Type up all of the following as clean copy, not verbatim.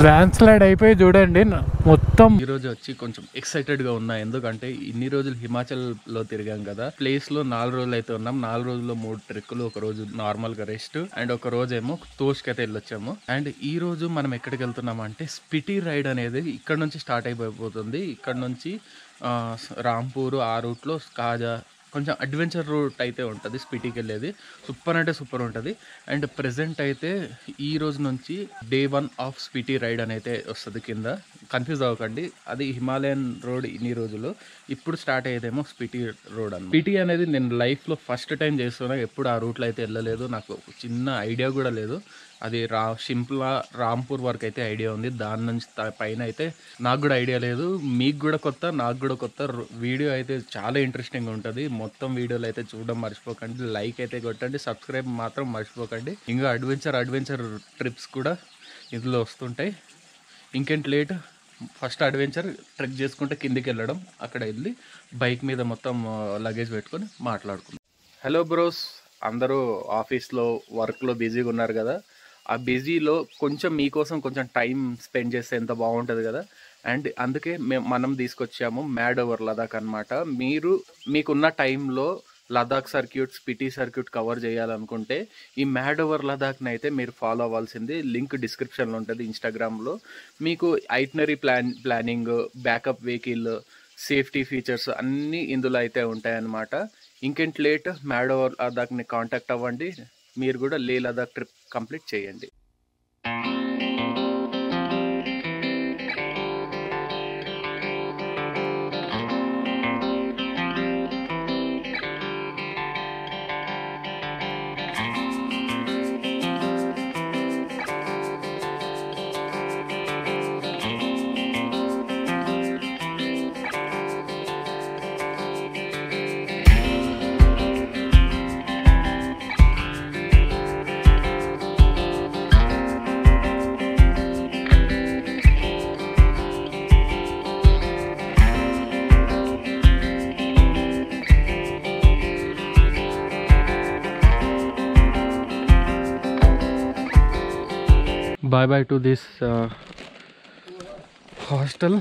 Land slide అయిపోయి చూడండి మొత్తం. ఈరోజు వచ్చి కొంచెం ఎక్సైటెడ్గా ఉన్నా, ఎందుకంటే ఇన్ని రోజులు హిమాచల్లో తిరిగాం కదా. ప్లేస్లో 4 రోజులు అయితే ఉన్నాం. 4 రోజుల్లో 3 ట్రెక్కులు, ఒక రోజు నార్మల్గా రెస్ట్ అండ్ ఒక రోజు ఏమో తోష్కి అయితే వెళ్ళొచ్చాము. అండ్ ఈ రోజు మనం ఎక్కడికి వెళ్తున్నాం అంటే స్పిటి రైడ్ అనేది ఇక్కడ నుంచి స్టార్ట్ అయిపోతుంది. ఇక్కడ నుంచి రాంపూర్ ఆ రూట్లో కాజా కొంచెం అడ్వెంచర్ రూట్ అయితే ఉంటుంది. స్పిటికి వెళ్ళేది సూపర్ అంటే సూపర్ ఉంటుంది. అండ్ ప్రెజెంట్ అయితే ఈ రోజు నుంచి డే 1 ఆఫ్ స్పిటి రైడ్ అని అయితే వస్తుంది. కింద కన్ఫ్యూజ్ అవ్వకండి, అది హిమాలయన్ రోడ్ ఇన్ని రోజులు, ఇప్పుడు స్టార్ట్ అయ్యేదేమో స్పిటి రోడ్ అని. స్పిటి అనేది నేను లైఫ్లో ఫస్ట్ టైం చేస్తున్నా, ఎప్పుడు ఆ రూట్లో అయితే వెళ్ళలేదు. నాకు చిన్న ఐడియా కూడా లేదు. అది షింప్లా రాంపూర్ వరకు అయితే ఐడియా ఉంది, దాని నుంచి పైన అయితే నాకు కూడా ఐడియా లేదు. మీకు కూడా కొత్త, నాకు కూడా కొత్త. వీడియో అయితే చాలా ఇంట్రెస్టింగ్ ఉంటుంది. మొత్తం వీడియోలు అయితే చూడడం మర్చిపోకండి, లైక్ అయితే కొట్టండి, సబ్స్క్రైబ్ మాత్రం మర్చిపోకండి. ఇంకా అడ్వెంచర్ ట్రిప్స్ కూడా ఇందులో వస్తుంటాయి. ఇంకేంటి లేట్, ఫస్ట్ అడ్వెంచర్ ట్రెక్ చేసుకుంటే కిందికి వెళ్ళడం, అక్కడ వెళ్ళి బైక్ మీద మొత్తం లగేజ్ పెట్టుకొని మాట్లాడుకుందాం. హలో బ్రోస్, అందరూ ఆఫీస్లో వర్క్లో బిజీగా ఉన్నారు కదా. ఆ బిజీలో కొంచెం మీకోసం కొంచెం టైం స్పెండ్ చేస్తే ఎంత బాగుంటుంది కదా. అండ్ అందుకే మనం తీసుకొచ్చాము మ్యాడ్ ఓవర్ లదాఖ్ అనమాట. మీకున్న టైంలో Ladakh circuit, Spiti circuit cover చేయాలనుకుంటే ఈ మ్యాడ్ ఓవర్ లదాఖ్ని అయితే మీరు ఫాలో అవ్వాల్సింది. లింక్ డిస్క్రిప్షన్లో ఉంటుంది, ఇన్స్టాగ్రామ్లో. మీకు itinerary planning, backup vehicle, safety features అన్నీ ఇందులో అయితే ఉంటాయన్నమాట. ఇంకేంటి లేట్, మ్యాడ్ ఓవర్ లదాఖ్ని కాంటాక్ట్ అవ్వండి, మీరు కూడా లే లదాఖ్ ట్రిప్ కంప్లీట్ చేయండి. Bye bye to this hostel.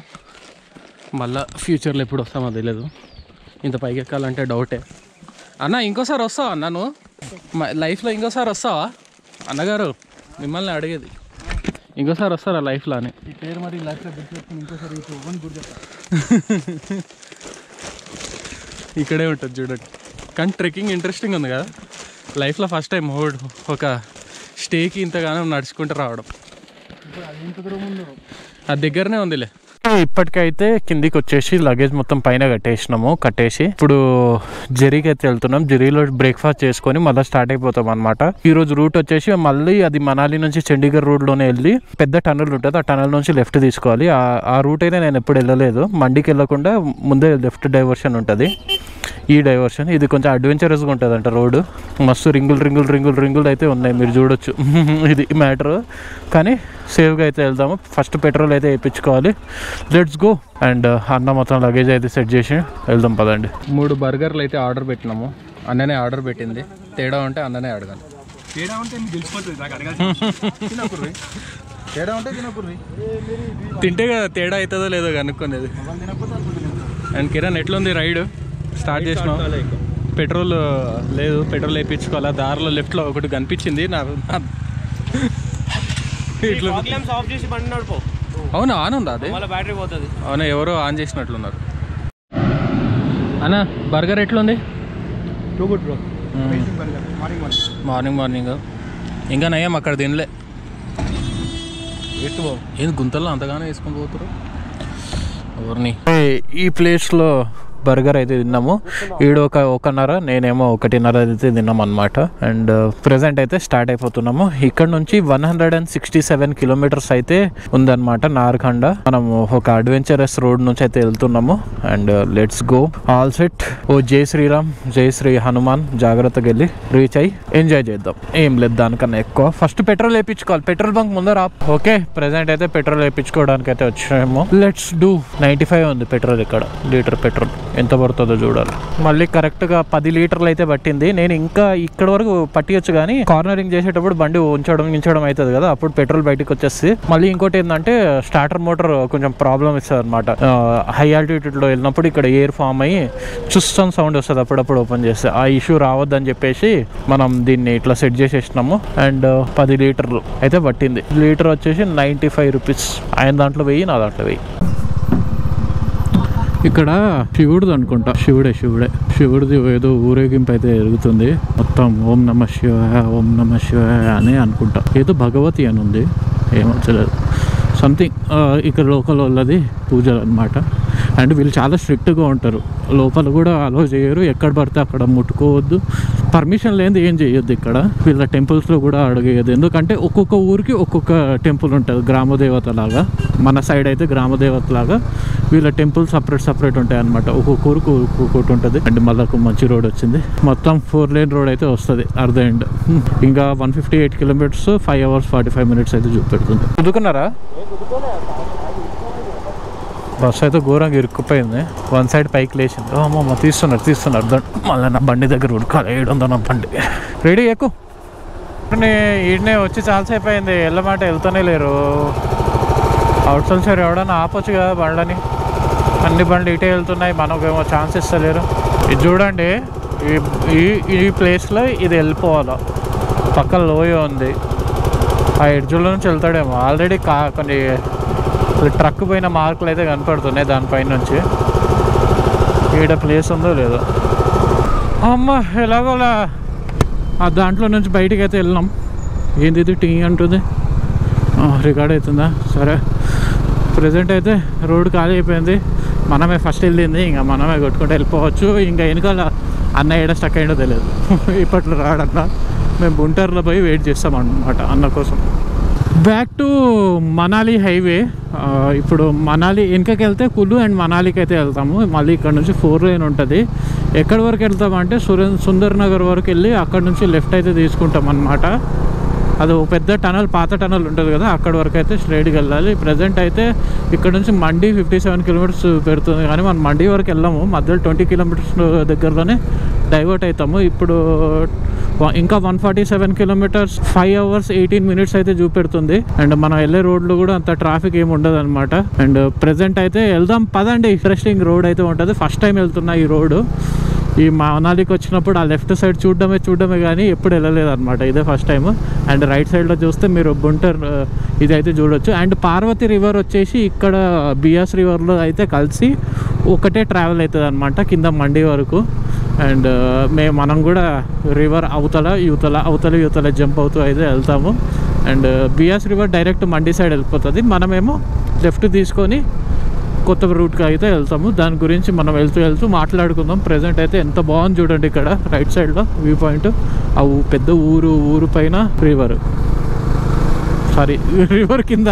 మళ్ళీ ఫ్యూచర్లో ఎప్పుడు వస్తామో తెలియదు. ఇంత పైకి ఎక్కాలంటే డౌటే. అన్న ఇంకోసారి వస్తావా అన్న, నువ్వు లైఫ్లో ఇంకోసారి వస్తావా అన్నగారు? మిమ్మల్ని అడిగేది, ఇంకోసారి వస్తారా లైఫ్లో అని. ఈ పేరు మరి లైఫ్లో ఇంకోసారి ఇక్కడే ఉంటుంది చూడండి. కానీ ట్రెక్కింగ్ ఇంట్రెస్టింగ్ ఉంది కదా. లైఫ్లో ఫస్ట్ టైం ఒక స్టేకి ఇంతగానో నడుచుకుంటూ రావడం. అది దగ్గరనే ఉందిలే. ఇప్పటికైతే కిందికి వచ్చేసి లగేజ్ మొత్తం పైన కట్టేసి ఇప్పుడు జెరీకి అయితే వెళ్తున్నాం. జెరీలో బ్రేక్ఫాస్ట్ చేసుకొని మళ్ళీ స్టార్ట్ అయిపోతాం అనమాట. ఈ రోజు రూట్ వచ్చేసి మళ్ళీ అది మనాలి నుంచి చండీగఢ్ రూట్ లోనే వెళ్ళి పెద్ద టనల్ ఉంటుంది, ఆ టనల్ నుంచి లెఫ్ట్ తీసుకోవాలి. ఆ రూట్ అయితే నేను ఎప్పుడు వెళ్ళలేదు. మండికి వెళ్ళకుండా ముందే లెఫ్ట్ డైవర్షన్ ఉంటుంది. ఈ డైవర్షన్ ఇది కొంచెం అడ్వెంచరస్గా ఉంటుంది అంట. రోడ్డు మస్తు రింగులు అయితే ఉన్నాయి, మీరు చూడొచ్చు. ఇది మ్యాటర్. కానీ సేఫ్గా అయితే వెళ్దాము. ఫస్ట్ పెట్రోల్ అయితే వేయించుకోవాలి. Let's go. అండ్ అన్న మొత్తం లగేజ్ అయితే సెట్ చేసి వెళ్దాం పదండి. 3 బర్గర్లు అయితే ఆర్డర్ పెట్టినాము. అన్ననే ఆర్డర్ పెట్టింది. తేడా ఉంటే అన్ననే అడగాలి. తింటే కదా తేడా అవుతుందో లేదో కనుక్కునేది. అండ్ కిరణ్ ఎట్లుంది రైడ్? స్టార్ట్ చేసినాం. పెట్రోల్ లేదు, పెట్రోల్ వేయించుకోవాలా. దారిలో లెఫ్ట్లో ఒకటి కనిపించింది అవునా? ఆన్ ఉందా అది? బ్యాటరీ పోతుంది. అవునా, ఎవరో ఆన్ చేసినట్లున్నారు. అన్న బర్గర్ ఎట్లుంది? మార్నింగ్ ఇంకా నయ్యం అక్కడ తినలే. ఏంది గుంతల్లో అంతగానో వేసుకొని పోతారు ఎవరిని. ఈ ప్లేస్లో బర్గర్ అయితే తిన్నాము. ఈడు ఒకన్నర, నేనేమో 1.5 అయితే తిన్నాం అనమాట. అండ్ ప్రెజెంట్ అయితే స్టార్ట్ అయిపోతున్నాము. ఇక్కడ నుంచి 167 కిలోమీటర్స్ అయితే ఉందన్నమాట నార్ఖండ. మనం ఒక అడ్వెంచరస్ రోడ్ నుంచి అయితే వెళ్తున్నాము. And let's go. All set. ఓ జై శ్రీరామ్, జై శ్రీ హనుమాన్. జాగ్రత్తగా వెళ్ళి రీచ్ అయ్యి ఎంజాయ్ చేద్దాం. ఏం లేదు దానికన్నా ఎక్కువ. ఫస్ట్ పెట్రోల్ వేయించుకోవాలి. పెట్రోల్ బంక్ ముందర. ఓకే, ప్రెజెంట్ అయితే పెట్రోల్ వేయించుకోవడానికి అయితే వచ్చాము. Let's do. 95 ఉంది పెట్రోల్ ఇక్కడ, లీటర్ పెట్రోల్. ఎంత పడుతుందో చూడాలి. మళ్ళీ కరెక్ట్గా 10 లీటర్లు అయితే పట్టింది. నేను ఇంకా ఇక్కడ వరకు పట్టియచ్చు కానీ కార్నరింగ్ చేసేటప్పుడు బండి ఉంచడం అవుతుంది కదా, అప్పుడు పెట్రోల్ బయటకు వచ్చేసి. మళ్ళీ ఇంకోటి ఏంటంటే స్టార్టర్ మోటార్ కొంచెం ప్రాబ్లం ఇస్తుంది అనమాట. హై ఆల్టిట్యూడ్లో వెళ్ళినప్పుడు ఇక్కడ ఎయిర్ ఫామ్ అయ్యి చుస్టన్ సౌండ్ వస్తుంది అప్పుడప్పుడు ఓపెన్ చేస్తే. ఆ ఇష్యూ రావద్దని చెప్పేసి మనం దీన్ని ఇట్లా సెట్ చేసేసినాము. అండ్ 10 లీటర్లు అయితే పట్టింది. లీటర్ వచ్చేసి 95 రూపీస్. ఆయన దాంట్లో 1000, నా దాంట్లో 1000. ఇక్కడ శివుడిది అనుకుంటా, శివుడిది ఏదో ఊరేగింపు అయితే జరుగుతుంది. మొత్తం ఓం నమ శివాయ ఓం నమ శివాయ అని అనుకుంటా. ఏదో భగవతి అని ఉంది, ఏమొచ్చలేదు సంథింగ్. ఇక్కడ లోకల్ వాళ్ళది పూజలు అనమాట. అండ్ వీళ్ళు చాలా స్ట్రిక్ట్గా ఉంటారు. లోపల కూడా అలో చేయరు, ఎక్కడ పడితే అక్కడ ముట్టుకోవద్దు, పర్మిషన్ లేనిది ఏం చేయొద్దు. ఇక్కడ వీళ్ళ టెంపుల్స్లో కూడా అడగేయద్దు. ఎందుకంటే ఒక్కొక్క ఊరికి ఒక్కొక్క టెంపుల్ ఉంటుంది, గ్రామదేవత లాగా. మన సైడ్ అయితే గ్రామదేవత లాగా, వీళ్ళ టెంపుల్ సపరేట్ ఉంటాయి అనమాట. ఒక్కొక్క ఊరికి ఒక్కొక్కటి ఉంటుంది. అండ్ మళ్ళీ మంచి రోడ్ వచ్చింది, మొత్తం 4 లేన్ రోడ్ అయితే వస్తుంది అర్ధ ఎండ్. ఇంకా 158 కిలోమీటర్స్ 5 hours 45 minutes అయితే చూపెడుతుంది. కుదుకున్నారా? బస్సు అయితే ఘోరంగా ఇరుక్కుపోయింది. 1 side పైకి లేచింది. అమ్మమ్మ తీస్తున్నారు. మళ్ళీ నా బండి దగ్గర ఉడకాలి. 700 నా బండి. రెడీ ఎక్కువ. ఈడనే వచ్చి చాలాసేపు అయింది, వెళ్ళమాట వెళ్తూనే లేరు. అవుట్సల్ సార్ ఎవడన్నా ఆపొచ్చు కదా బండ్లని. అన్ని బండ్లు ఇటే వెళ్తున్నాయి, మనకేమో ఛాన్స్ ఇస్తలేరు. ఇది చూడండి, ఈ ప్లేస్లో ఇది వెళ్ళిపోవాలి. పక్కన లోయ ఉంది, ఆ ఎడ్జుల నుంచి వెళ్తాడేమో. ఆల్రెడీ కొన్ని ట్రక్ పోయిన మార్కులు అయితే కనపడుతున్నాయి దానిపైన నుంచి. ఈడ ప్లేస్ ఉందో లేదో. అమ్మ ఎలాగోలా దాంట్లో నుంచి బయటికి అయితే వెళ్ళినాం. ఏంది ఇది టీ అంటుంది, రికార్డ్ అవుతుందా? సరే, ప్రజెంట్ అయితే రోడ్ ఖాళీ అయిపోయింది. మనమే ఫస్ట్ వెళ్ళింది, ఇంకా మనమే కొట్టుకుంటూ వెళ్ళిపోవచ్చు. ఇంకా వెనకాల అన్న ఏడ స్టక్ అయ్యిందో తెలియదు. ఇప్పట్లో రాడన్న. మేము గుంటూరులో పోయి వెయిట్ చేస్తాం అన్నమాట అన్న కోసం. Back to Manali highway. ఇప్పుడు మనాలి వెనకకి వెళ్తే కులు అండ్ మనాలికి అయితే వెళ్తాము. మళ్ళీ ఇక్కడ నుంచి 4 lane ఉంటుంది. ఎక్కడి వరకు వెళ్తామంటే సుందర్ నగర్ వరకు వెళ్ళి అక్కడ నుంచి లెఫ్ట్ అయితే తీసుకుంటాం అన్నమాట. అది ఒక పెద్ద టనల్, పాత టనల్ ఉంటుంది కదా, అక్కడి వరకు అయితే స్ట్రైట్గా వెళ్ళాలి. ప్రజెంట్ అయితే ఇక్కడ నుంచి మండి 57 kilometers పెడుతుంది, కానీ మనం మండి వరకు వెళ్ళాము. మధ్యలో 20 kilometers దగ్గరలోనే డైవర్ట్ అవుతాము. ఇప్పుడు ఇంకా 147 kilometers 5 hours 18 minutes అయితే చూపెడుతుంది. అండ్ మనం వెళ్ళే రోడ్లు కూడా అంత ట్రాఫిక్ ఏమి ఉండదు అనమాట. అండ్ ప్రజెంట్ అయితే వెళ్దాం పదండి. ఇంట్రెస్టింగ్ రోడ్ అయితే ఉంటుంది. ఫస్ట్ టైం వెళ్తున్నా ఈ రోడ్డు. ఈ మనాలికి వచ్చినప్పుడు ఆ లెఫ్ట్ సైడ్ చూడడమే కానీ ఎప్పుడు వెళ్ళలేదు అనమాట. ఇదే ఫస్ట్ టైం. అండ్ రైట్ సైడ్లో చూస్తే మీరు గుంటూరు ఇది అయితే చూడొచ్చు. అండ్ పార్వతి రివర్ వచ్చేసి ఇక్కడ బియాస్ రివర్లో అయితే కలిసి ఒకటే ట్రావెల్ అవుతుంది అనమాట కింద మండి వరకు. అండ్ మనం కూడా రివర్ అవతల యువతల జంప్ అవుతూ అయితే వెళ్తాము. And Beas river direct mandi side వెళ్ళిపోతుంది. మనమేమో లెఫ్ట్ తీసుకొని కొత్త రూట్కి అయితే వెళ్తాము. దాని గురించి మనం వెళ్తూ మాట్లాడుకుందాం. ప్రజెంట్ అయితే ఎంత బాగుంది చూడండి ఇక్కడ రైట్ సైడ్లో వ్యూ పాయింట్. ఆ పెద్ద ఊరు పైన రివర్ కింద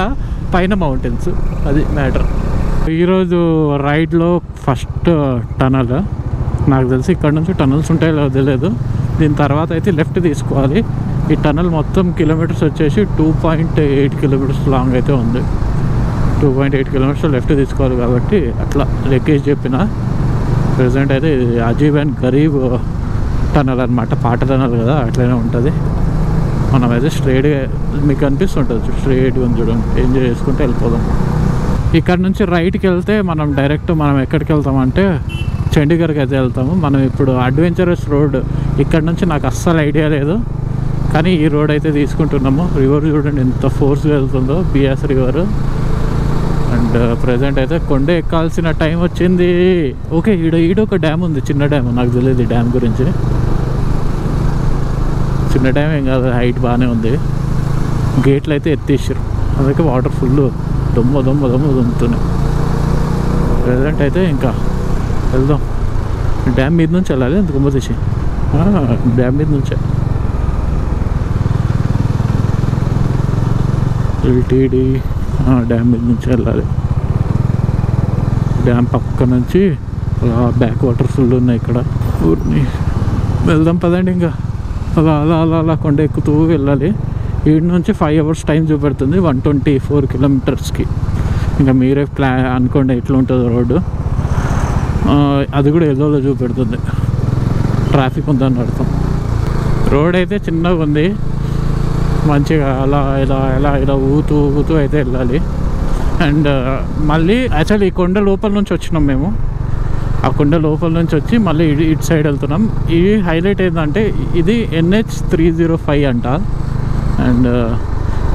పైన మౌంటైన్స్, అది మ్యాటర్. ఈరోజు రైడ్లో ఫస్ట్ టనల్. నాకు తెలిసి ఇక్కడ నుంచి టనల్స్ ఉంటాయో తెలియదు. దీని తర్వాత అయితే లెఫ్ట్ తీసుకోవాలి. ఈ టనల్ మొత్తం కిలోమీటర్స్ వచ్చేసి 2.8 kilometers లాంగ్ అయితే ఉంది. 2.8 kilometers లెఫ్ట్ తీసుకోవాలి కాబట్టి అట్లా లెక్కేసి చెప్పిన. ప్రజెంట్ అయితే అజీబ్ అండ్ గరీబ్ టనల్ అనమాట, పాట టనల్ కదా, అట్లనే ఉంటుంది. మనమైతే స్ట్రైట్గా మీకు అనిపిస్తుంటుంది, స్ట్రైట్గా చూడండి, ఎంజాయ్ చేసుకుంటే వెళ్ళిపోదాం. ఇక్కడ నుంచి రైట్కి వెళ్తే మనం డైరెక్ట్ ఎక్కడికి వెళ్తామంటే చండీగఢ్కి అయితే వెళ్తాము. మనం ఇప్పుడు అడ్వెంచరస్ రోడ్ ఇక్కడ నుంచి నాకు అస్సలు ఐడియా లేదు, కానీ ఈ రోడ్ అయితే తీసుకుంటున్నాము. రివర్ చూడండి ఎంత ఫోర్స్గా వెళ్తుందో, బియాస్ రివర్. అండ్ ప్రజెంట్ అయితే కొండ ఎక్కాల్సిన టైం వచ్చింది. ఓకే, ఈడొక డ్యామ్ ఉంది, చిన్న డ్యామ్. నాకు తెలియదు ఈ డ్యామ్ గురించి. చిన్న డ్యామ్ ఏం కాదు, హైట్ బాగానే ఉంది. గేట్లు అయితే ఎత్తేసారు, అందుకే వాటర్ ఫుల్ దొమ్ముతున్నాయి. ప్రజెంట్ అయితే ఇంకా వెళ్దాం. డ్యామ్ మీద నుంచి వెళ్ళాలి, ఎంత గుమ్మ తీసి డ్యామ్ మీద నుంచే. ఎల్టీడీ డ్యామ్ మీద నుంచి వెళ్ళాలి. డ్యామ్ పక్క నుంచి అలా బ్యాక్ వాటర్ ఫుల్ ఉన్నాయి ఇక్కడ. ఊరిని వెళ్దాం పదండి. ఇంకా అలా కొండ ఎక్కుతూ వెళ్ళాలి. ఈడ నుంచి 5 hours టైం చూపెడుతుంది 124 kilometers. ఇంకా మీరే అనుకోండి ఎట్లా ఉంటుందో రోడ్డు. అది కూడా ఎల్లోలో చూపెడుతుంది, ట్రాఫిక్ ఉందని అర్థం. రోడ్ అయితే చిన్నగా ఉంది, మంచిగా అలా ఇలా ఊగుతూ అయితే వెళ్ళాలి. అండ్ మళ్ళీ యాక్చువల్లీ ఈ కొండ లోపల నుంచి వచ్చినాం మేము, ఆ కొండ లోపల నుంచి వచ్చి మళ్ళీ ఇటు సైడ్ వెళ్తున్నాం. ఇది హైలైట్ ఏంటంటే ఇది NH 305 అంట. అండ్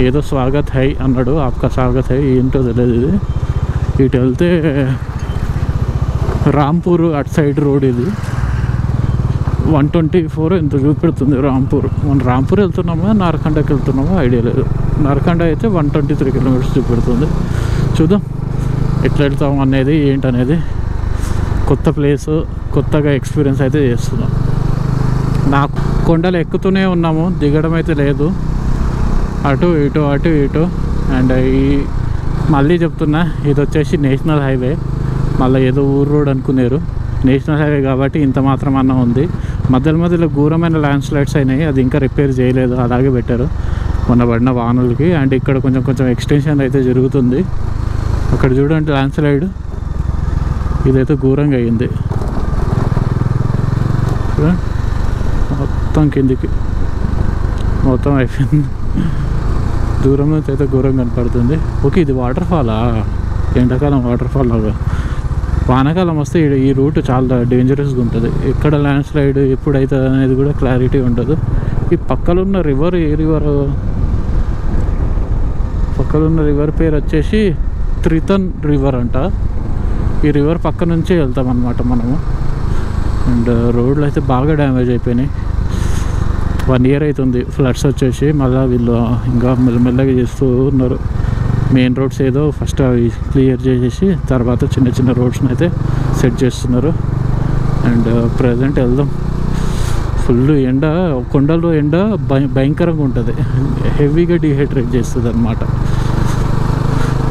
ఏదో స్వాగత్ హై అన్నాడు, ఆప్కా స్వాగత్ హై ఏంటో తెలియదు. ఇది ఇటు వెళ్తే రాంపూర్ అటు సైడ్ రోడ్, ఇది 124 ఎంత చూపెడుతుంది రాంపూర్. మనం రాంపూర్ వెళ్తున్నామా నార్కండకి వెళ్తున్నామా ఐడియా లేదు. నార్కండ అయితే 123 కిలోమీటర్స్ చూపెడుతుంది. చూద్దాం ఎట్లా వెళ్తాం అనేది ఏంటనేది. కొత్త ప్లేస్, కొత్తగా ఎక్స్పీరియన్స్ అయితే చేస్తున్నాం. నాకు కొండలు ఎక్కుతూనే ఉన్నాము, దిగడం అయితే లేదు. అటు ఇటు. అండ్ ఈ మళ్ళీ చెప్తున్నా, ఇది వచ్చేసి నేషనల్ హైవే. మళ్ళీ ఏదో ఊరు రోడ్ అనుకున్నారు, నేషనల్ హైవే కాబట్టి ఇంత మాత్రం అన్న ఉంది. మధ్యలో ఘోరమైన ల్యాండ్ స్లైడ్స్ అయినాయి, అది ఇంకా రిపేర్ చేయలేదు, అలాగే పెట్టారు మొన్న పడిన వానలకి. అండ్ ఇక్కడ కొంచెం ఎక్స్టెన్షన్ అయితే జరుగుతుంది. అక్కడ చూడండి ల్యాండ్ స్లైడ్, ఇదైతే ఘోరంగా అయ్యింది మొత్తం కిందికి, మొత్తం అయిపోయింది. దూరం నుంచి అయితే ఘోరంగా కనపడుతుంది. ఓకే, ఇది వాటర్ ఫాలా? ఎండాకాలం వాటర్ ఫాల్ లాగా. వానాకాలం వస్తే ఈ రూట్ చాలా డేంజరస్గా ఉంటుంది. ఎక్కడ ల్యాండ్ స్లైడ్ ఎప్పుడైతే అనేది కూడా క్లారిటీ ఉండదు. ఈ పక్కలున్న రివర్, ఏ రివర్? పక్కలున్న రివర్ పేరు వచ్చేసి త్రితన్ రివర్ అంట. ఈ రివర్ పక్క నుంచే వెళ్తాం అన్నమాట మనము. అండ్ రోడ్లు అయితే బాగా డ్యామేజ్ అయిపోయినాయి. 1 year అవుతుంది ఫ్లడ్స్ వచ్చేసి. మళ్ళీ వీళ్ళు ఇంకా మెల్లగా చేస్తూ ఉన్నారు. మెయిన్ రోడ్స్ ఏదో ఫస్ట్ అవి క్లియర్ చేసేసి తర్వాత చిన్న రోడ్స్ని అయితే సెట్ చేస్తున్నారు. అండ్ ప్రజెంట్ వెళ్దాం. ఫుల్ ఎండ, కొండల్లో ఎండ భయంకరంగా ఉంటుంది, హెవీగా డిహైడ్రేట్ చేస్తుంది అన్నమాట.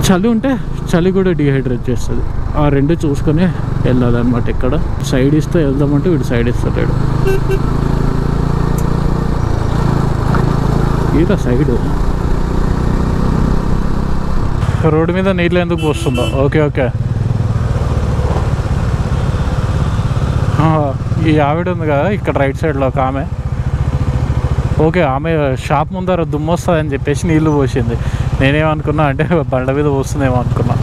చలి ఉంటే చలి కూడా డిహైడ్రేట్ చేస్తుంది. ఆ రెండు చూసుకొని వెళ్ళాలన్నమాట. ఇక్కడ సైడ్ ఇస్తే వెళ్దామంటే వీడు సైడ్ ఇస్తాడు. ఈడ సైడు రోడ్డు మీద నీళ్ళు ఎందుకు పోస్తుందో. ఓకే ఈ ఆవిడ ఉంది కదా ఇక్కడ రైట్ సైడ్లో ఒక ఆమె. ఓకే, ఆమె షాప్ ముందర దుమ్ము వస్తుందని చెప్పేసి నీళ్ళు పోసింది. నేనేమనుకున్నా అంటే బండ మీద పోస్తుందేమో అనుకున్నా.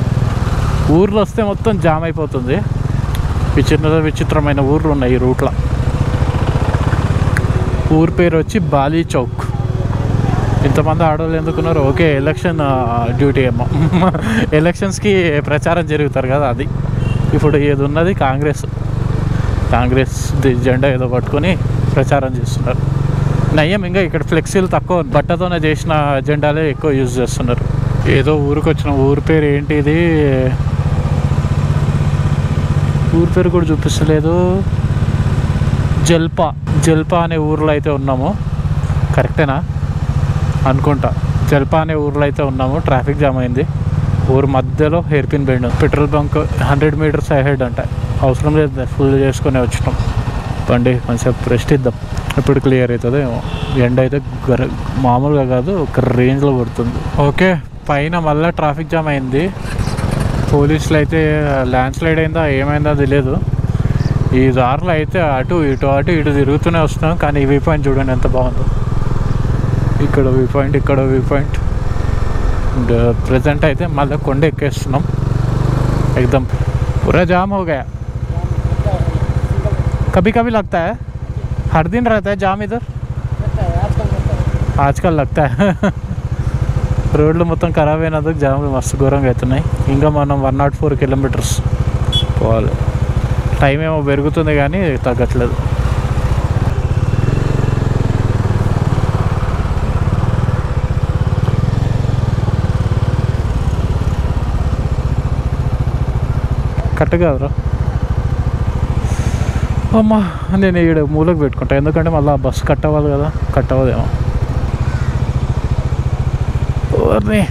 ఊర్లో వస్తే మొత్తం జామ్ అయిపోతుంది. విచిత్రమైన ఊర్లు ఉన్నాయి ఈ రూట్లో. ఊరు పేరు వచ్చి బాలీ చౌక్. ఇంతమంది ఆడవాళ్ళు ఎందుకున్నారు? ఓకే, ఎలక్షన్ డ్యూటీ ఏమో. ఎలక్షన్స్కి ప్రచారం జరుగుతారు కదా, అది. ఇప్పుడు ఏది ఉన్నది కాంగ్రెస్ జెండా ఏదో పట్టుకొని ప్రచారం చేస్తున్నారు. నయ్యం ఇంకా ఇక్కడ ఫ్లెక్సీలు తక్కువ, బట్టతోనే చేసిన జెండాలే ఎక్కువ యూజ్ చేస్తున్నారు. ఏదో ఊరికి వచ్చిన ఊరి పేరు ఏంటి ఇది? ఊరి పేరు కూడా చూపిస్తలేదు. జల్పా అనే ఊర్లో అయితే ఉన్నాము. కరెక్టేనా అనుకుంటా. జల్పా అనే ఊర్లో అయితే ఉన్నాము. ట్రాఫిక్ జామ్ అయింది. ఊరు మధ్యలో hair pin bend. Petrol bunk 100 meters ahead అంట. అవసరం లేదు, ఫుల్ చేసుకొని వచ్చినాం. బండి కొంచెం రెస్ట్ ఇద్దాం, ఎప్పుడు క్లియర్ అవుతుందో ఏమో. ఎండ అయితే మామూలుగా కాదు, ఒక రేంజ్లో పడుతుంది. ఓకే, పైన మళ్ళీ ట్రాఫిక్ జామ్ అయింది. పోలీసులు అయితే ల్యాండ్ స్లైడ్ అయిందా ఏమైందో తెలియదు. ఈ దారిలో అయితే అటు ఇటు తిరుగుతూనే వస్తున్నాం. కానీ ఈ వ్యూ పాయింట్ చూడండి ఎంత బాగుందో. ఇక్కడ వ్యూ పాయింట్. అండ్ ప్రజెంట్ అయితే మళ్ళీ కొండ ఎక్కేస్తున్నాం. ఎక్దమ్ पूरा जाम हो गया. कभी लगता है, हर दिन रहता है जाम इधर? आजकल लगता है. రోడ్లు మొత్తం ఖరాబ్ అయినందుకు జామ్లు మస్తు ఘోరంగా అవుతున్నాయి. ఇంకా మనం 104 kilometers పోవాలి. టైం ఏమో పెరుగుతుంది కానీ తగ్గట్లేదు. కరెక్ట్ కాదురా అమ్మా. నేను ఇక్కడ మూలకు పెట్టుకుంటా, ఎందుకంటే మళ్ళీ ఆ బస్సు కట్ అవ్వాలి కదా. కట్ అవ్వదేమో. ఓర్ని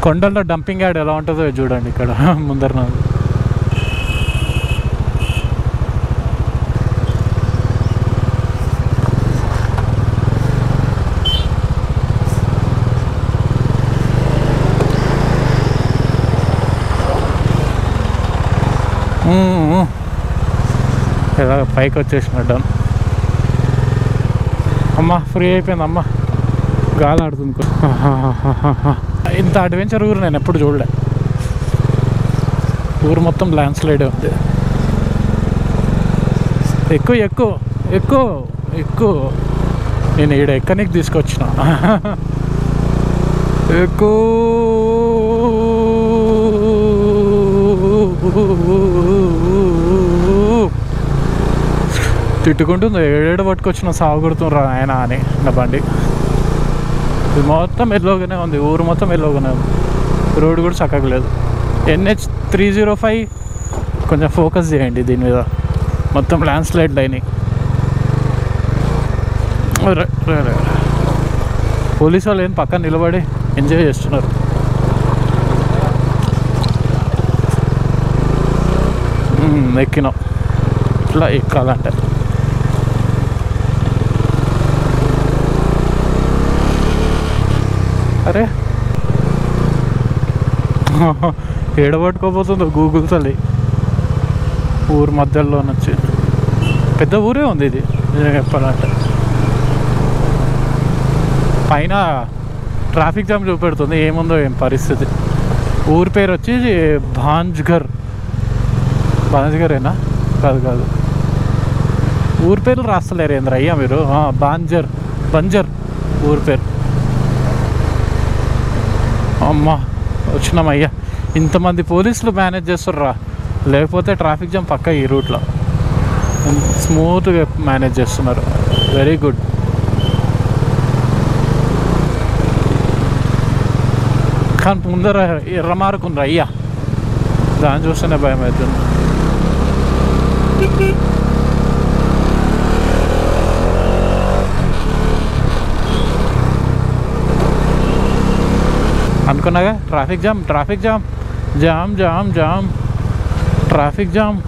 కొండల్లో డంపింగ్ యార్డ్ ఎలా ఉంటుందో చూడండి ఇక్కడ ముందర. ఇలా పైకి వచ్చేసినట్టు. అమ్మ ఫ్రీ అయిపోయింది అమ్మ, గాలి ఆడుతుంది. ఇంత అడ్వెంచర్ ఊరు నేను ఎప్పుడు చూడలే. ఊరు మొత్తం ల్యాండ్ స్లైడ్ ఉంది. ఎక్కువ ఎక్కువ ఎక్కువ ఎక్కువ నేను ఈడ ఎక్కనికి తీసుకొచ్చిన. ఎక్కువ తిట్టుకుంటుంది, ఏడేడు పట్టుకొచ్చిన సాగు కొడుతుండ్రా ఆయన అని నా బండి. ఇది మొత్తం ఎల్లోగానే ఉంది, ఊరు మొత్తం ఎల్లోగానే ఉంది. రోడ్డు కూడా చక్కగా లేదు. NH 305 కొంచెం ఫోకస్ చేయండి దీని మీద, మొత్తం ల్యాండ్ స్లైడ్ అయినాయి. పోలీసు వాళ్ళు ఏం పక్కన నిలబడి ఎంజాయ్ చేస్తున్నారు. ఎక్కినాం, ఇట్లా ఎక్కాలంటే. అరే ఏడబట్టుకోపోతుందో గూగుల్ తల్లి. ఊరు మధ్యలో నచ్చి పెద్ద ఊరే ఉంది ఇది చెప్పాలంటే. పైన ట్రాఫిక్ జామ్ చూపెడుతుంది, ఏముందో ఏం పరిస్థితి. ఊరి పేరు వచ్చి భాంజ్ఘర్. భాంజ్ఘరేనా? కాదు కాదు, ఊరి పేర్లు రాస్తలేరు ఏంద్ర అయ్యా మీరు. బంజర్ ఊరి పేరు. అమ్మా వచ్చినామయ్యా. ఇంతమంది పోలీసులు మేనేజ్ చేస్తుర్రా, లేకపోతే ట్రాఫిక్ జామ్ పక్క ఈ రూట్లో. స్మూత్గా మేనేజ్ చేస్తున్నారు, వెరీ గుడ్. కానీ ముందర ఎర్రమారుకుండ్రా అయ్యా, దాన్ని చూస్తేనే భయం అవుతుంది. అనుకున్నాగా traffic jam traffic jam jam jam jam traffic jam.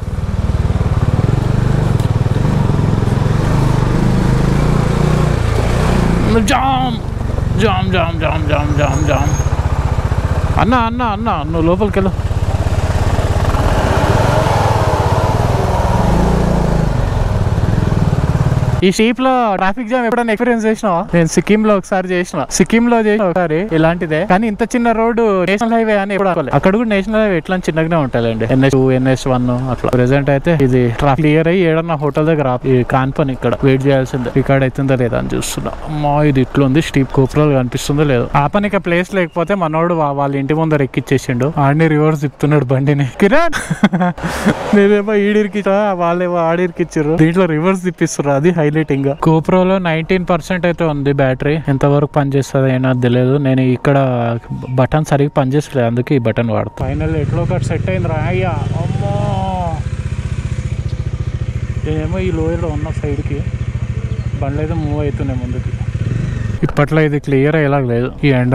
Jam jam jam jam jam jam jam. అన్న అన్న అన్న నువ్వు లోపలికి వెళ్ళు. ఈ షీప్ లో ట్రాఫిక్ జామ్ ఎప్పుడైనా ఎక్స్పీరియన్స్ చేసినావా? నేను సిక్కిం లో ఒకసారి చేసిన ఒకసారి ఇలాంటిదే, కానీ ఇంత చిన్న రోడ్డు నేషనల్ హైవే అని ఎప్పుడు అనుకోలేదు. అక్కడ కూడా నేషనల్ హైవే ఎట్లా చిన్నగానే ఉంటాయండి, NH 2 NH 1 అట్లా. ప్రెసెంట్ అయితే ఇది ట్రాఫిక్ క్లియర్ అయ్యి ఏడన్నా హోటల్ దగ్గర కాన్పని ఇక్కడ వెయిట్ చేయాల్సిందే, రికార్డ్ అవుతుందా లేదా అని చూస్తున్నా. అమ్మా ఇది ఇట్లుంది, స్టీప్ కోపురాలు కనిపిస్తుందో లేదో. ఆపనిక ప్లేస్ లేకపోతే మనోడు వాళ్ళ ఇంటి ముందర ఎక్కిచ్చేసిండు, ఆడిని రివర్స్ తిప్పుతున్నాడు బండిని. కిరణ్ నేనేమో ఈడిరికిచ్చా, వాళ్ళేమో ఆడిరికిచ్చారు, దీంట్లో రివర్స్ తిప్పిస్తారు. అది హైలైటింగ్. GoProలో 19% అయితే ఉంది బ్యాటరీ, ఎంతవరకు పనిచేస్తుంది అయినా తెలియదు. నేను ఇక్కడ బటన్ సరిగ్గా పనిచేస్తలేదు, అందుకే ఈ బటన్ వాడుతా. ఫైనల్ ఎట్లో ఒకటి సెట్ అయింది రా అయ్యా. అమ్మో నేనేమో ఈ లోయలో ఉన్న సైడ్కి బండ్లు అయితే మూవ్ అవుతున్నాయి ముందుకి. ఇప్పట్లో ఇది క్లియర్ అయ్యేలా లేదు, ఈ ఎండ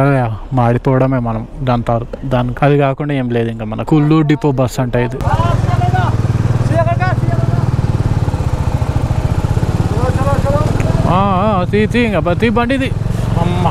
మాడిపోవడమే మనం దానికి. అది కాకుండా ఏం లేదు ఇంకా. మన కుల్లు డిపో బస్ అంటే ఇది. ఇంకా బతి బండిది. అమ్మ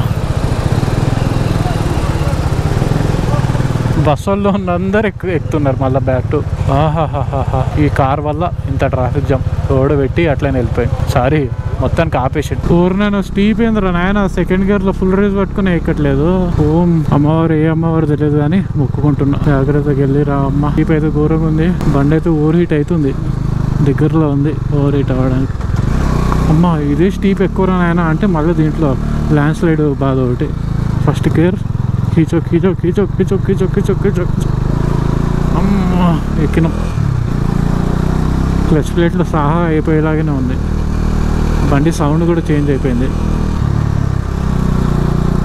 బస్సు వాళ్ళు అందరు ఎక్కుతున్నారు మళ్ళీ బ్యాక్ టు. ఆహాహాహా ఈ కార్ వల్ల ఇంత ట్రాఫిక్ జామ్. రోడ్ పెట్టి అట్లనే వెళ్ళిపోయింది. సారీ మొత్తానికి ఆపేసాడు. ఊరు నేను స్టీప్ ఏంద్రా నాయన, సెకండ్ గేర్ లో ఫుల్ రేస్ పట్టుకుని ఎక్కట్లేదు. ఓం అమ్మవారు ఏ అమ్మవారు తెలియదు కానీ మొక్కుకుంటున్నా, జాగ్రత్తగా వెళ్ళి రా అమ్మ. స్టీప్ అయితే ఘోరంగా ఉంది, బండి అయితే ఓవర్ హీట్ అవుతుంది, దగ్గరలో ఉంది ఓవర్ హీట్ అవ్వడానికి. అమ్మ ఇదే స్టీప్ ఎక్కువ నాయన అంటే మళ్ళీ దీంట్లో ల్యాండ్ స్లైడ్ బాధ ఒకటి. ఫస్ట్ గేర్ కీచో కీచో కీచో కీచో కీచో కీచో కీచో. అమ్మ ఎక్కినాం. క్లచ్ ప్లేట్లో సహా అయిపోయేలాగానే ఉంది, బండి సౌండ్ కూడా చేంజ్ అయిపోయింది.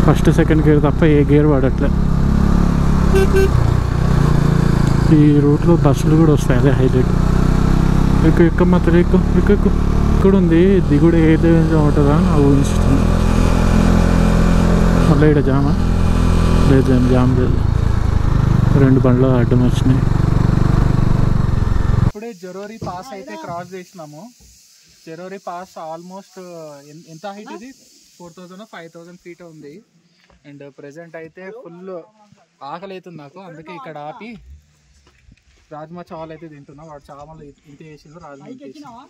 ఫస్ట్ సెకండ్ గేర్ తప్ప ఏ గేర్ వాడట్లే. ఈ రూట్లో బస్సులు కూడా వస్తాయి, అదే హైలైట్. ఎక్కువ మాత్రం ఎక్కువ ఇక్కడ ఉంది, దిగుడు ఏదో ఉంటుందా అని ఊహిస్తుంది. మళ్ళీ ఇక్కడ జామా లేదు, జామ్ లేదు, రెండు బండ్లు అడ్డం వచ్చినాయి. ఇప్పుడే జరోరి పాస్ అయితే క్రాస్ చేసినాము. జరోరి పాస్ ఆల్మోస్ట్ ఎంత హైట్ ఇది? 4000 5000 ఫీట్ ఉంది. అండ్ ప్రెసెంట్ అయితే ఫుల్ ఆకలి అవుతుంది నాకు, అందుకే ఇక్కడ ఆపి రాజ్మా చావల్ అయితే తింటున్నాం. వాడు చావల్ ఇంత చేసిండు, రాజ్మా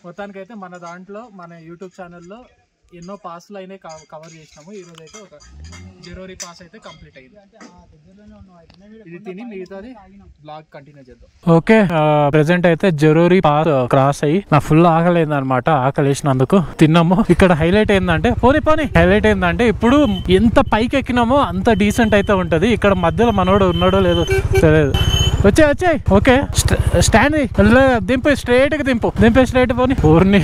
మొత్తానికైతే మన దాంట్లో మన యూట్యూబ్ ఛానల్లో ఎన్నో పాస్లు అయినా కవర్ చేసినాము. ఈరోజు అయితే ఒక జరోరీ పాస్ అయితే కంప్లీట్ అయింది. ఇది తిని మిగతాది బ్లాగ్ కంటిన్యూ చేద్దాం. ఓకే, ప్రెసెంట్ అయితే జరోరీ పాస్ క్రాస్ అయ్యి నా ఫుల్ ఆకలేదు అనమాట. ఆకలేసినందుకు తిన్నాము. ఇక్కడ హైలైట్ ఏంటంటే హైలైట్ ఏంటంటే ఇప్పుడు ఎంత పైకి ఎక్కినామో అంత డీసెంట్ అయితే ఉంటది. ఇక్కడ మధ్యలో మనోడు ఉన్నాడో లేదో తెలియదు. వచ్చాయి ఓకే, స్టాండ్ దింపే స్ట్రైట్ గా దింపే స్ట్రైట్ పోని. ఊరిని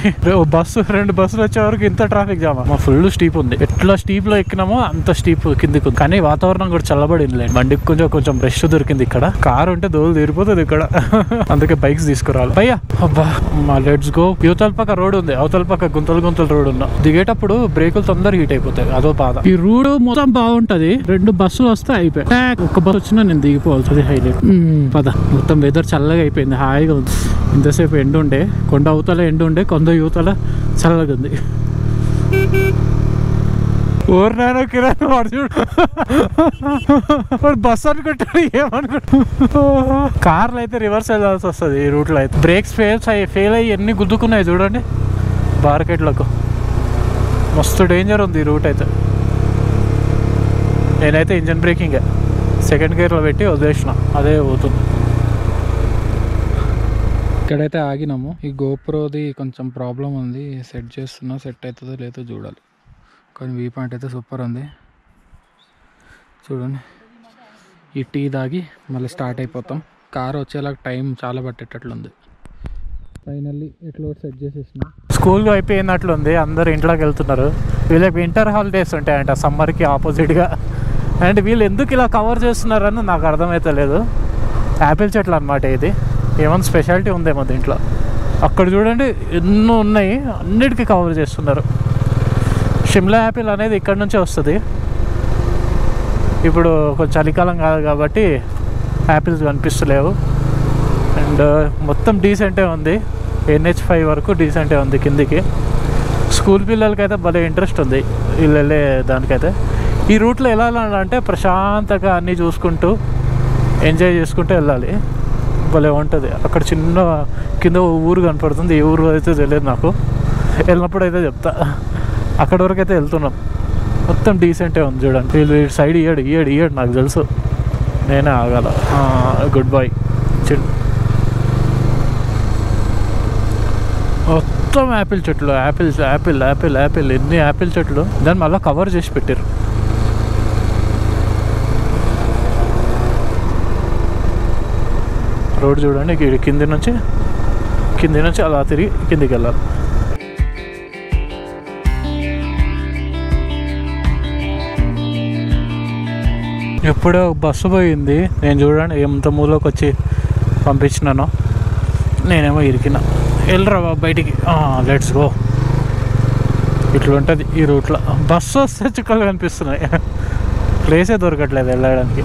బస్సు 2 బస్సులు వచ్చే వరకు ఇంత ట్రాఫిక్ జామ్. మా ఫుల్ స్టీప్ ఉంది. ఎట్లా స్టీప్ లో ఎక్కినామో అంత స్టీప్ కిందికి ఉంది. కానీ వాతావరణం కూడా చల్లబడింది. బండికి కొంచెం బ్రష్ దొరికింది. ఇక్కడ కారు ఉంటే దోలు తీరిపోతుంది ఇక్కడ. అందుకే బైక్స్ తీసుకురావాలి. భయ్యా అబ్బా లెట్స్ గో. యువతల పక్క రోడ్ ఉంది, అవతల పక్క గుంతలు రోడ్ ఉన్నా. దిగేటప్పుడు బ్రేకులు తొందరగా హీట్ అయిపోతాయి, అదో బాధ. ఈ రోడ్ మొత్తం బాగుంటది. 2 బస్సులు వస్తే అయిపోయి. ఒక బస్సు వచ్చినా నేను దిగిపోవాలి. హైలైట్ పద. మొత్తం వెదర్ చల్లగా అయిపోయింది, హాయిగా ఉంది. ఇంతసేపు ఎండు ఉండే, కొండ అవతల ఎండు ఉండే, కొండ యువతల చల్లగా ఉంది. ఓర్నానో కిరాణా వాడు చూడు, వాడు బస్సు అనుకుంటాడు ఏమనుకుంటా. కార్లు అయితే రివర్స్ వెళ్ళాల్సి వస్తుంది ఈ రూట్లో అయితే. బ్రేక్స్ ఫెయిల్ అయ్యి ఎన్ని గుద్దుకున్నాయి చూడండి మార్కెట్లకు. మస్తు డేంజర్ ఉంది ఈ రూట్ అయితే. నేనైతే ఇంజన్ బ్రేకింగ్ సెకండ్ గేర్లో పెట్టి వదిలేసిన, అదే పోతుంది. ఇక్కడైతే ఆగినాము. ఈ గోప్రోది కొంచెం ప్రాబ్లం ఉంది, సెట్ చేస్తున్నా. సెట్ అవుతుందో లేదో చూడాలి. కానీ వ్యూ పాయింట్ అయితే సూపర్ ఉంది చూడండి. ఈ టీ తాగి మళ్ళీ స్టార్ట్ అయిపోతాం. కార్ వచ్చేలాగా టైం చాలా పట్టేటట్లుంది. ఫైనల్లీ ఎట్లా సెట్ చేసేసిన. స్కూల్ అయిపోయినట్లుంది, అందరు ఇంట్లోకి వెళ్తున్నారు. వీళ్ళకి వింటర్ హాలిడేస్ ఉంటాయంట సమ్మర్కి ఆపోజిట్గా. అండ్ వీళ్ళు ఎందుకు ఇలా కవర్ చేస్తున్నారని నాకు అర్థమైతే లేదు. యాపిల్ చెట్లు అనమాట ఇది. ఏమైనా స్పెషాలిటీ ఉందేమో దీంట్లో. అక్కడ చూడండి ఎన్నో ఉన్నాయి, అన్నిటికీ కవర్ చేస్తున్నారు. షిమ్లా యాపిల్ అనేది ఇక్కడ నుంచే వస్తుంది. ఇప్పుడు కొంచెం చలికాలం కాదు కాబట్టి యాపిల్స్ కనిపిస్తలేవు. అండ్ మొత్తం డీసెంటే ఉంది. NH5 వరకు డీసెంటే ఉంది కిందికి. స్కూల్ పిల్లలకైతే భలే ఇంట్రెస్ట్ ఉంది వీళ్ళు వెళ్ళే దానికైతే. ఈ రూట్లో వెళ్ళాలంటే ప్రశాంతంగా అన్నీ చూసుకుంటూ ఎంజాయ్ చేసుకుంటూ వెళ్ళాలి. భలే ఉంటుంది. అక్కడ చిన్న కింద ఊరు కనపడుతుంది. ఏ ఊరు అయితే తెలియదు నాకు, వెళ్ళినప్పుడు అయితే చెప్తా. అక్కడ వరకు అయితే వెళ్తున్నాం. మొత్తం డీసెంటే ఉంది చూడండి. వీళ్ళు సైడ్ ఇయ్యాడు నాకు తెలుసు, నేనే ఆగాల. Good boy. మొత్తం యాపిల్ చెట్లు, యాపిల్ ఎన్ని యాపిల్ చెట్లు. దాన్ని మళ్ళీ కవర్ చేసి పెట్టారు. రోడ్ చూడండి, కింది నుంచి అలా తిరిగి కిందికి వెళ్ళాలి. ఎప్పుడో బస్సు పోయింది. నేను చూడండి ఎంత మూలోకి వచ్చి పంపించినానో. నేనేమో ఇరికినా. వెళ్ళరా బయటికి, లెట్స్ గో. ఇట్లా ఉంటుంది ఈ రూట్లో. బస్సు వస్తే చుక్కలు కనిపిస్తున్నాయి. ప్లేసే దొరకట్లేదు వెళ్ళడానికి.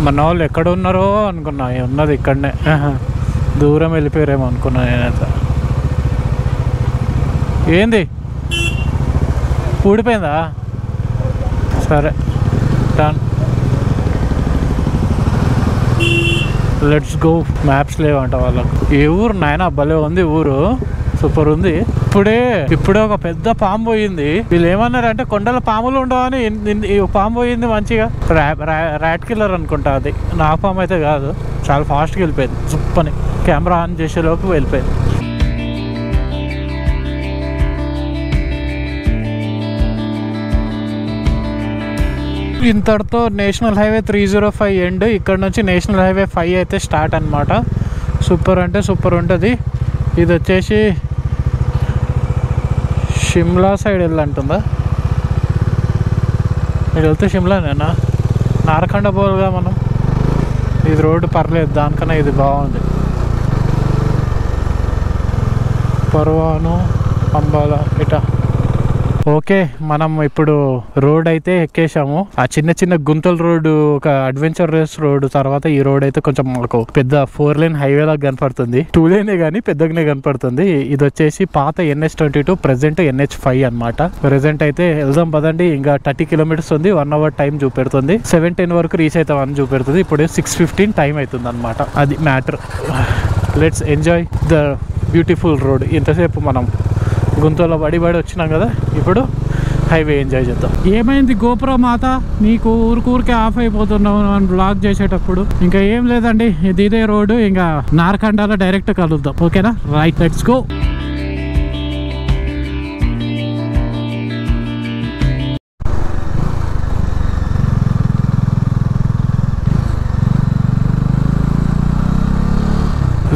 మన వాళ్ళు ఎక్కడ ఉన్నారో అనుకున్నా, ఉన్నది ఇక్కడనే. దూరం వెళ్ళిపోయారేమో అనుకున్నా నేనైతే. ఏంది ఊడిపోయిందా? సరే డన్, లెట్స్ గో. మ్యాప్స్ లేవంట వాళ్ళకు. ఏ ఊరు నాయన, భలే ఉంది ఊరు, సూపర్ ఉంది. ఇప్పుడే ఒక పెద్ద పాము పోయింది. వీళ్ళు ఏమన్నారంటే కొండల పాములు ఉండవని. పాము పోయింది మంచిగా. ర్యాట్ కిల్లర్ అనుకుంటా అది. నా పాము అయితే కాదు, చాలా ఫాస్ట్గా వెళ్ళిపోయింది. జుప్పని కెమెరా ఆన్ చేసేలోపు వెళ్ళిపోయింది. ఇంతటితో నేషనల్ హైవే 305 ఎండ్. ఇక్కడ నుంచి నేషనల్ హైవే 5 అయితే స్టార్ట్ అనమాట. సూపర్ అంటే సూపర్ ఉంటుంది. ఇది వచ్చేసి షిమ్లా సైడ్ వెళ్ళంటుందా? మీరు వెళ్తే షిమ్లానేనా? నారకండ పోలుగా మనం. ఇది రోడ్డు పర్లేదు, దానికన్నా ఇది బాగుంది. పర్వాను అంబాలా ఇట ఓకే, మనం ఇప్పుడు రోడ్ అయితే ఎక్కేసాము. ఆ చిన్న చిన్న గుంతల రోడ్డు, ఒక అడ్వెంచర్ రేస్ రోడ్ తర్వాత ఈ రోడ్ అయితే కొంచెం మాకు పెద్ద 4 లేన్ హైవే లాగా కనపడుతుంది. 2 లేనే గానీ పెద్దగానే కనపడుతుంది. ఇది వచ్చేసి పాత NH22, ప్రెసెంట్ NH5 అన్నమాట. ప్రెసెంట్ అయితే వెళ్దాం పదండి. ఇంకా 30 కిలోమీటర్స్ ఉంది. 1 అవర్ టైం చూపెడుతుంది. 7:10 వరకు రీచ్ అవుతామని చూపెడుతుంది. ఇప్పుడు 6:15 టైం అవుతుంది అనమాట. అది matter. Let's enjoy the beautiful road. ఇంతసేపు మనం గుంతలో పడి వచ్చినాం కదా, ఇప్పుడు హైవే ఎంజాయ్ చేద్దాం. ఏమైంది గోపురం మాత, నీకు ఊరికే ఆఫ్ అయిపోతున్నావు అని బ్లాక్ చేసేటప్పుడు? ఇంకా ఏం లేదండి, ఇదే రోడ్డు. ఇంకా నార్కండాలో డైరెక్ట్ కలుద్దాం. ఓకేనా? Right, let's go.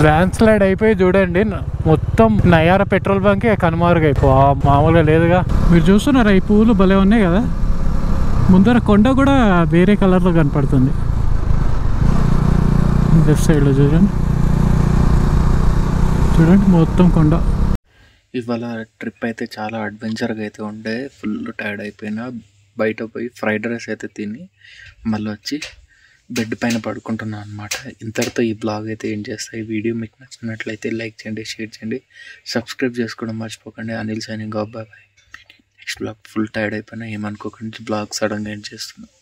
Land slide అయిపోయి చూడండి, మొత్తం నయార పెట్రోల్ బంక్ కనుమారుగా మామూలుగా లేదుగా. మీరు చూస్తున్నారా ఈ పూలు భలే ఉన్నాయి కదా. ముందర కొండ కూడా వేరే కలర్లో కనపడుతుంది. లెఫ్ట్ సైడ్లో చూడండి మొత్తం కొండ. ఇవాళ ట్రిప్ అయితే చాలా అడ్వెంచర్గా అయితే ఉండే. ఫుల్ టైర్డ్ అయిపోయినా. బయట పోయి ఫ్రైడ్ రైస్ అయితే తిని మళ్ళీ వచ్చి బెడ్ పైన పడుకుంటున్నాను అనమాట. ఇంతటితో ఈ బ్లాగ్ అయితే ఏం చేస్తాయి. ఈ వీడియో మీకు నచ్చినట్లయితే లైక్ చేయండి, షేర్ చేయండి, సబ్స్క్రైబ్ చేసుకోవడం మర్చిపోకండి. Anil signing off. Bye. Next blog. Full tired అయిపోయినా ఏమనుకోకండి, బ్లాగ్ సడన్గా ఏం చేస్తున్నాను.